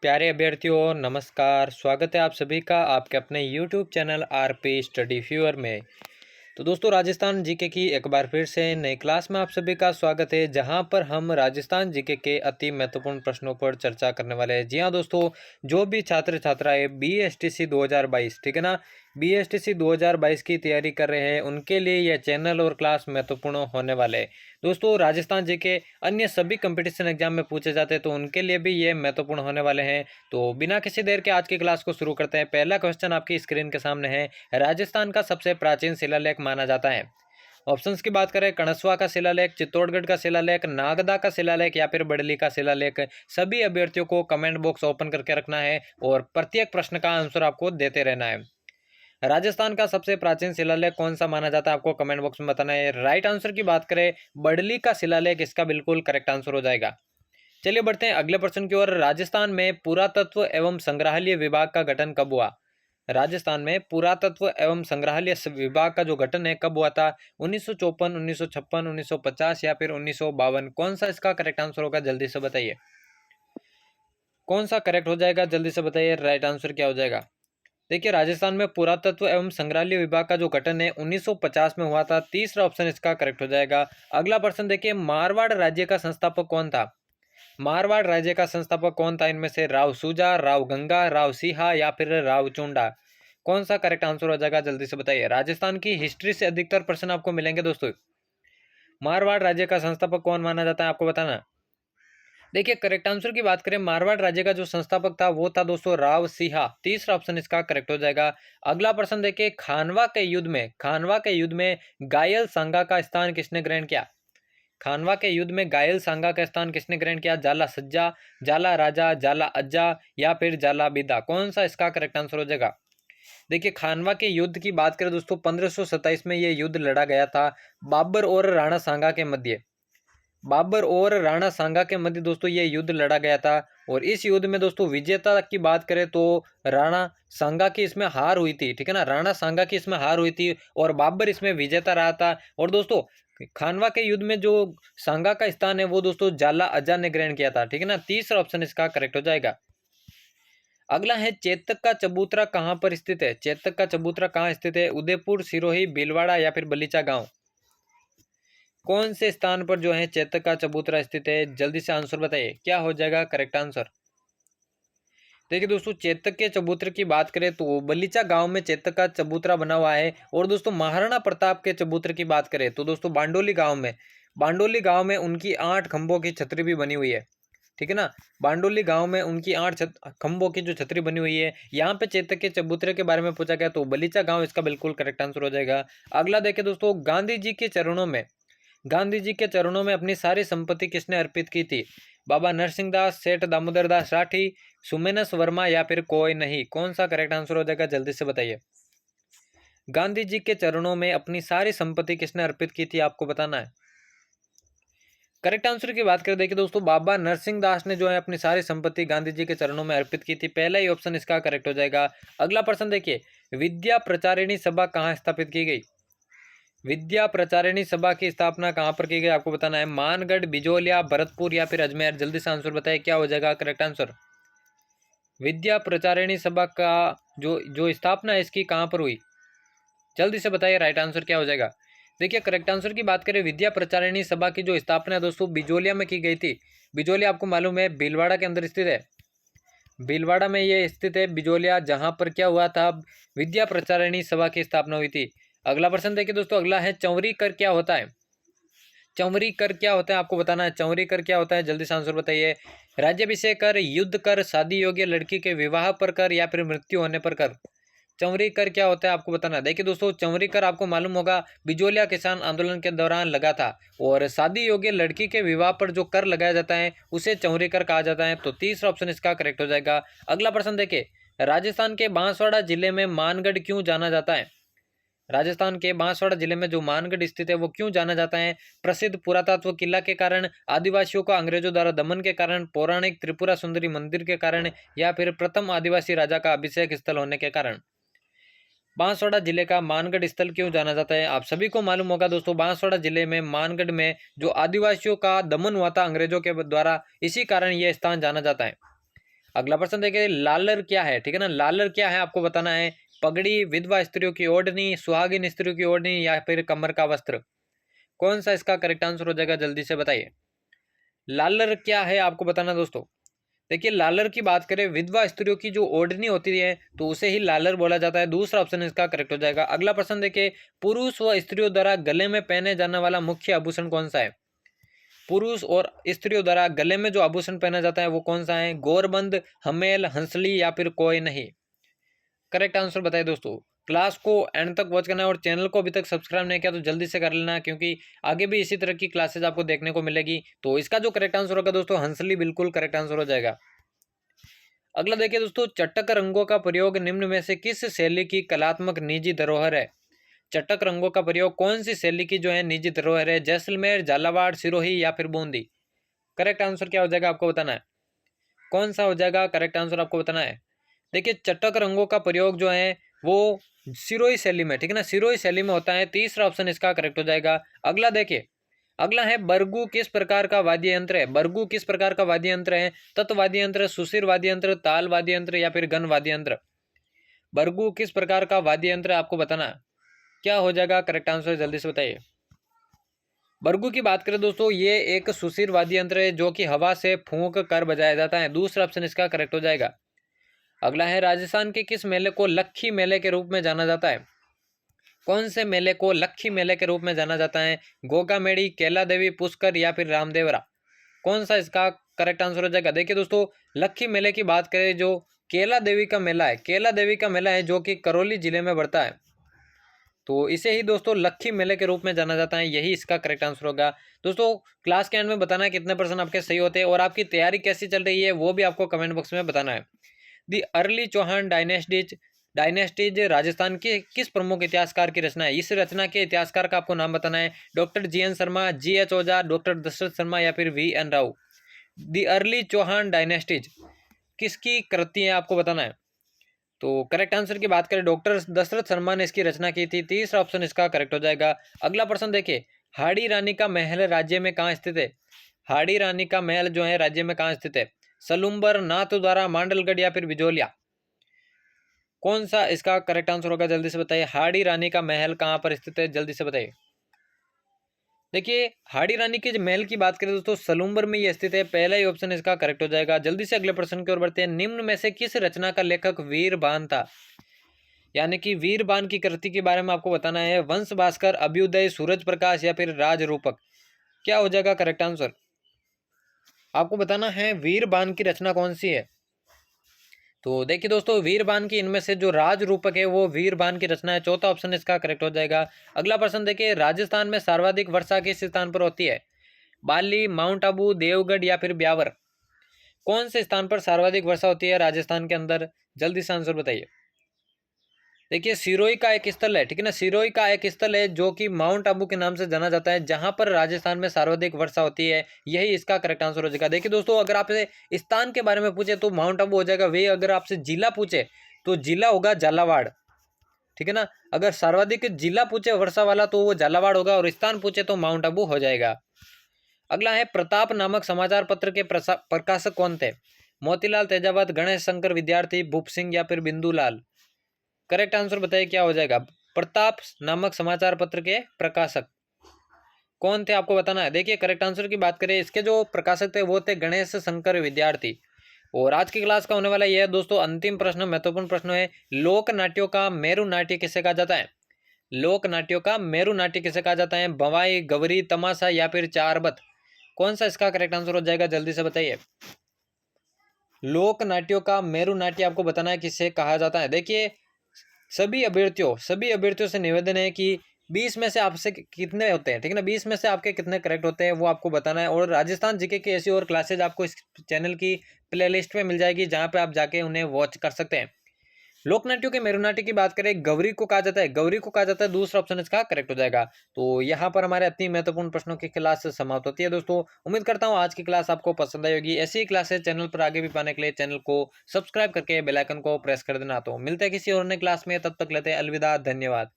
प्यारे अभ्यर्थियों नमस्कार। स्वागत है आप सभी का आपके अपने YouTube channel RP study viewer में। तो दोस्तों राजस्थान जीके की एक बार फिर से नई क्लास में आप सभी का स्वागत है, जहां पर हम राजस्थान जीके के अति महत्वपूर्ण प्रश्नों पर चर्चा करने वाले हैं। जी हां दोस्तों, जो भी छात्र छात्राएं BSTC 2022 ठीक है ना, BSTC 2022 की तैयारी कर रहे हैं उनके लिए यह चैनल और क्लास महत्वपूर्ण होने वाले हैं। दोस्तों राजस्थान जीके अन्य सभी कंपटीशन एग्जाम में पूछे जाते हैं तो उनके लिए भी ये महत्वपूर्ण होने वाले हैं। तो बिना किसी देर के आज की क्लास को शुरू करते हैं। पहला क्वेश्चन आपकी स्क्रीन के सामने है, राजस्थान का सबसे प्राचीन शिलालेख माना जाता है। ऑप्शंस की बात करें, कणस्वा का शिलालेख, चित्तौड़गढ़ का शिलालेख, नागदा का शिलालेख या फिर बड़ली का शिलालेख। सभी अभ्यर्थियों को कमेंट बॉक्स ओपन करके रखना है और प्रत्येक प्रश्न का आंसर आपको देते रहना है। राजस्थान का सबसे प्राचीन शिलालेख कौन सा माना जाता है, आपको कमेंट बॉक्स में बताना है। राइट आंसर की बात करें, बड़ली का शिलालेख इसका बिल्कुल करेक्ट आंसर हो जाएगा। चलिए बढ़ते हैं अगले प्रश्न की ओर। राजस्थान में पुरातत्व एवं संग्रहालय विभाग का गठन कब हुआ? राजस्थान में पुरातत्व एवं संग्रहालय विभाग का जो गठन है कब हुआ था? 1954, 1956, 1950 या फिर 1952? कौन सा इसका करेक्ट आंसर होगा, जल्दी से बताइए। कौन सा करेक्ट हो जाएगा, जल्दी से बताइए। राइट आंसर क्या हो जाएगा? देखिए राजस्थान में पुरातत्व एवं संग्रहालय विभाग का जो गठन है 1950 में हुआ था। तीसरा ऑप्शन इसका करेक्ट हो जाएगा। अगला प्रश्न देखिए, मारवाड़ राज्य का संस्थापक कौन था? मारवाड़ राज्य का संस्थापक कौन था? इनमें से राव सूजा, राव गंगा, राव सिंहा या फिर राव चुंडा? कौन सा करेक्ट आंसर हो जाएगा, जल्दी से बताइए। राजस्थान की हिस्ट्री से अधिकतर प्रश्न आपको मिलेंगे दोस्तों। मारवाड़ राज्य का संस्थापक कौन माना जाता है, आपको बताना। देखिए करेक्ट आंसर की बात करें, मारवाड़ राज्य का जो संस्थापक था वो था दोस्तों राव सिंहा। तीसरा ऑप्शन इसका करेक्ट हो जाएगा। अगला प्रश्न देखिए, खानवा के युद्ध में गायल सांगा का स्थान किसने ग्रहण किया? खानवा के युद्ध में गायल सांगा का स्थान किसने ग्रहण किया? जाला सज्जा, जाला राजा, जाला अज्जा या फिर जाला बिदा? कौन सा इसका करेक्ट आंसर हो जाएगा? देखिए खानवा के युद्ध की बात करें दोस्तों, 1527 में यह युद्ध लड़ा गया था बाबर और राणा सांगा के मध्य। बाबर और राणा सांगा के मध्य दोस्तों ये युद्ध लड़ा गया था। और इस युद्ध में दोस्तों विजेता की बात करें तो राणा सांगा की इसमें हार हुई थी, ठीक है ना। राणा सांगा की इसमें हार हुई थी और बाबर इसमें विजेता रहा था। और दोस्तों खानवा के युद्ध में जो सांगा का स्थान है वो दोस्तों जाला अज्जा ने ग्रहण किया था, ठीक है ना। तीसरा ऑप्शन इसका करेक्ट हो जाएगा। अगला है, चेतक का चबूतरा कहाँ पर स्थित है? चेतक का चबूतरा कहाँ स्थित है? उदयपुर, सिरोही, भीलवाड़ा या फिर बलीचा गांव? कौन से स्थान पर जो है चेतक का चबूतरा स्थित है? जल्दी से आंसर बताइए, क्या हो जाएगा करेक्ट आंसर। देखिए दोस्तों चेतक के चबूतरे की बात करें तो बलीचा गांव में चेतक का चबूतरा बना हुआ है। और दोस्तों महाराणा प्रताप के चबूतरे की बात करें तो दोस्तों बांडोली गांव में उनकी 8 खंभों की छतरी भी बनी हुई है, ठीक है ना। बांडोली गांव में उनकी 8 खंभों की जो छतरी बनी हुई है। यहाँ पे चेतक के चबूतरे के बारे में पूछा गया तो बलीचा गांव इसका बिल्कुल करेक्ट आंसर हो जाएगा। अगला देखिए दोस्तों, गांधी जी के चरणों में अपनी सारी संपत्ति किसने अर्पित की थी? बाबा नरसिंह दास, सेठ दामोदर दास राठी, सुमेनस वर्मा या फिर कोई नहीं? कौन सा करेक्ट आंसर हो जाएगा, जल्दी से बताइए। गांधी जी के चरणों में अपनी सारी संपत्ति किसने अर्पित की थी, आपको बताना है। करेक्ट आंसर की बात करें, देखिए दोस्तों बाबा नरसिंह दास ने जो है अपनी सारी संपत्ति गांधी जी के चरणों में अर्पित की थी। पहला ही ऑप्शन इसका करेक्ट हो जाएगा। अगला प्रश्न देखिए, विद्या प्रचारिणी सभा कहाँ स्थापित की गई? विद्या प्रचारिणी सभा की स्थापना कहाँ पर की गई, आपको बताना है। मानगढ़, बिजोलिया, भरतपुर या फिर अजमेर? जल्दी से आंसर बताइए, क्या हो जाएगा करेक्ट आंसर। विद्या प्रचारिणी सभा का जो जो स्थापना है इसकी कहाँ पर हुई, जल्दी से बताइए। राइट आंसर क्या हो जाएगा? देखिए करेक्ट आंसर की बात करें, विद्या प्रचारिणी सभा की जो स्थापना है दोस्तों बिजोलिया में की गई थी। बिजोलिया आपको मालूम है भीलवाड़ा के अंदर स्थित है। भीलवाड़ा में ये स्थित है बिजोलिया, जहां पर क्या हुआ था, विद्या प्रचारिणी सभा की स्थापना हुई थी। अगला प्रश्न देखिए दोस्तों, अगला है, चौरी कर क्या होता है? चौरी कर क्या होता है, आपको बताना है। चौरी कर क्या होता है, जल्दी से आंसर बताइए। राज्याभिषेक कर, युद्ध कर, शादी योग्य लड़की के विवाह पर कर या फिर मृत्यु होने पर कर? चौरी कर क्या होता है, आपको बताना है। देखिए दोस्तों चौरी कर आपको मालूम होगा बिजोलिया किसान आंदोलन के दौरान लगा था। और शादी योग्य लड़की के विवाह पर जो कर लगाया जाता है उसे चौरी कर कहा जाता है। तो तीसरा ऑप्शन इसका करेक्ट हो जाएगा। अगला प्रश्न देखिए, राजस्थान के बांसवाड़ा जिले में मानगढ़ क्यों जाना जाता है? राजस्थान के बांसवाड़ा जिले में जो मानगढ़ स्थित है वो क्यों जाना जाता है? प्रसिद्ध पुरातत्व किला के कारण, आदिवासियों का अंग्रेजों द्वारा दमन के कारण, पौराणिक त्रिपुरा सुंदरी मंदिर के कारण या फिर प्रथम आदिवासी राजा का अभिषेक स्थल होने के कारण? बांसवाड़ा जिले का मानगढ़ स्थल क्यों जाना जाता है? आप सभी को मालूम होगा दोस्तों, बांसवाड़ा जिले में मानगढ़ में जो आदिवासियों का दमन हुआ था अंग्रेजों के द्वारा, इसी कारण यह स्थान जाना जाता है। अगला प्रश्न देखिए, लालर क्या है, ठीक है ना, लालर क्या है आपको बताना है। पगड़ी, विधवा स्त्रियों की ओढ़नी, सुहागिन स्त्रियों की ओढ़नी या फिर कमर का वस्त्र। कौन सा इसका करेक्ट आंसर हो जाएगा, जल्दी से बताइए। लालर क्या है आपको बताना दोस्तों। देखिए लालर की बात करें, विधवा स्त्रियों की जो ओढ़नी होती है तो उसे ही लालर बोला जाता है। दूसरा ऑप्शन इसका करेक्ट हो जाएगा। अगला प्रश्न देखिए, पुरुष व स्त्रियों द्वारा गले में पहने जाने वाला मुख्य आभूषण कौन सा है। पुरुष और स्त्रियों द्वारा गले में जो आभूषण पहना जाता है वो कौन सा है। गोरबंद, हमेल, हंसली या फिर कोई नहीं। करेक्ट आंसर बताइए दोस्तों। क्लास को एंड तक वॉच करना है और चैनल को अभी तक सब्सक्राइब नहीं किया तो जल्दी से कर लेना, क्योंकि आगे भी इसी तरह की क्लासेज आपको देखने को मिलेगी। तो इसका जो करेक्ट आंसर होगा दोस्तों, हंसली बिल्कुल करेक्ट आंसर हो जाएगा। अगला देखिए दोस्तों, चटक रंगों का प्रयोग निम्न में से किस शैली की कलात्मक निजी धरोहर है। चटक रंगों का प्रयोग कौन सी शैली की जो है निजी धरोहर है। जैसलमेर, झालावाड़, सिरोही या फिर बूंदी। करेक्ट आंसर क्या हो जाएगा आपको बताना है। कौन सा हो जाएगा करेक्ट आंसर आपको बताना है। देखिए चटक रंगों का प्रयोग जो है वो सिरोही शैली में, ठीक है ना, सिरोही शैली में होता है। तीसरा ऑप्शन इसका करेक्ट हो जाएगा। अगला देखिए, अगला है बरगू किस प्रकार का वाद्य यंत्र है। बरगू किस प्रकार का वाद्य यंत्र है। तत् वाद्य यंत्र, सुशिर वाद्य यंत्र, ताल वाद्य यंत्र या फिर गण वाद्य यंत्र। बरगू किस प्रकार का वाद्य यंत्र है आपको बताना है। क्या हो जाएगा करेक्ट आंसर, जल्दी से बताइए। बरगू की बात करें दोस्तों, ये एक सुशिर वाद्य यंत्र है जो कि हवा से फूंक कर बजाया जाता है। दूसरा ऑप्शन इसका करेक्ट हो जाएगा। अगला है, राजस्थान के किस मेले को लक्खी मेले के रूप में जाना जाता है। कौन से मेले को लक्खी मेले के रूप में जाना जाता है। गोगा मेड़ी, कैला देवी, पुष्कर या फिर रामदेवरा। कौन सा इसका करेक्ट आंसर हो जाएगा। देखिए दोस्तों, लक्खी मेले की बात करें, जो केला देवी का मेला है, केला देवी का मेला है जो कि करौली जिले में बढ़ता है, तो इसे ही दोस्तों लक्खी मेले के रूप में जाना जाता है। यही इसका करेक्ट आंसर होगा। दोस्तों क्लास के एंड में बताना है कितने परसेंट आपके सही होते हैं और आपकी तैयारी कैसी चल रही है वो भी आपको कमेंट बॉक्स में बताना है। The early Chauhan dynasties Rajasthan के किस प्रमुख इतिहासकार की रचना है। इस रचना के इतिहासकार का आपको नाम बताना है। Doctor GN Sharma, GH Ojha, doctor Dasharath Sharma या फिर VN Rao. The early Chauhan dynasties किसकी कृति है आपको बताना है। तो करेक्ट आंसर की बात करें, डॉक्टर दशरथ शर्मा ने इसकी रचना की थी। तीसरा ऑप्शन इसका करेक्ट हो जाएगा। अगला प्रश्न देखिए, हाड़ी रानी का महल राज्य में कहाँ स्थित है। हाड़ी रानी का महल जो है राज्य में कहाँ स्थित है। सलुम्बर, नाथद्वारा, मांडलगढ़ या फिर बिजोलिया। कौन सा इसका करेक्ट आंसर होगा, जल्दी से बताइए। हाड़ी रानी का महल कहाँ पर स्थित है, जल्दी से बताइए। देखिए हाड़ी रानी के महल की बात करें दोस्तों, सलुम्बर में ये स्थित है। पहला ही ऑप्शन इसका करेक्ट हो जाएगा। जल्दी से अगले प्रश्न की ओर बढ़ते हैं। निम्न में से किस रचना का लेखक वीरबान था। यानी कि वीरबान की कृति के बारे में आपको बताना है। वंश भास्कर, अभ्युदय, सूरज प्रकाश या फिर राजरूपक। क्या हो जाएगा करेक्ट आंसर आपको बताना है। वीरबान की रचना कौन सी है। तो देखिए दोस्तों, वीरबान की इनमें से जो राज रूपक है वो वीरबान की रचना है। चौथा ऑप्शन इसका करेक्ट हो जाएगा। अगला प्रश्न देखिए, राजस्थान में सर्वाधिक वर्षा किस स्थान पर होती है। बाली, माउंट आबू, देवगढ़ या फिर ब्यावर। कौन से स्थान पर सर्वाधिक वर्षा होती है राजस्थान के अंदर, जल्दी से आंसर बताइए। देखिए सिरोही का एक स्थल है, ठीक है ना, सिरोही का एक स्थल है जो कि माउंट आबू के नाम से जाना जाता है, जहां पर राजस्थान में सर्वाधिक वर्षा होती है। यही इसका करेक्ट आंसर हो जाएगा। देखिए दोस्तों, अगर आपसे स्थान के बारे में पूछे तो माउंट आबू हो जाएगा। वे अगर आपसे जिला पूछे तो जिला होगा झालावाड़, ठीक है ना। अगर सर्वाधिक जिला पूछे वर्षा वाला तो वो झालावाड़ होगा और स्थान पूछे तो माउंट आबू हो जाएगा। अगला है, प्रताप नामक समाचार पत्र के प्रकाशक कौन थे। मोतीलाल तेजावत, गणेश शंकर विद्यार्थी, भूप सिंह या फिर बिंदुलाल। करेक्ट आंसर बताइए क्या हो जाएगा। प्रताप नामक समाचार पत्र के प्रकाशक कौन थे आपको बताना है। देखिए करेक्ट आंसर की बात करें, इसके जो प्रकाशक थे वो थे गणेश शंकर विद्यार्थी। और आज की क्लास का होने वाला यह है दोस्तों अंतिम प्रश्न, महत्वपूर्ण प्रश्न है। लोक नाट्यों का मेरु नाट्य किसे कहा जाता है। लोक नाट्यों का मेरु नाट्य किसे कहा जाता है। भवाई, गवरी, तमाशा या फिर चारबत। कौन सा इसका करेक्ट आंसर हो जाएगा, जल्दी से बताइए। लोक नाट्यों का मेरु नाट्य आपको बताना है किसे कहा जाता है। देखिए सभी अभ्यर्थियों से निवेदन है कि 20 में से आपसे कितने होते हैं, ठीक है ना, 20 में से आपके कितने करेक्ट होते हैं वो आपको बताना है। और राजस्थान जीके की ऐसी और क्लासेज आपको इस चैनल की प्लेलिस्ट में मिल जाएगी, जहां पे आप जाके उन्हें वॉच कर सकते हैं। लोकनाट्यों के मेरुनाट्य की बात करें, गौरी को कहा जाता है, गौरी को कहा जाता है। दूसरा ऑप्शन इसका करेक्ट हो जाएगा। तो यहाँ पर हमारे अति महत्वपूर्ण प्रश्नों की क्लास समाप्त होती है। दोस्तों उम्मीद करता हूँ आज की क्लास आपको पसंद आई होगी। ऐसी ही क्लासेस चैनल पर आगे भी पाने के लिए चैनल को सब्सक्राइब करके बेल आइकन को प्रेस कर देना। तो मिलते हैं किसी और नई क्लास में, तब तक लेते हैं अलविदा, धन्यवाद।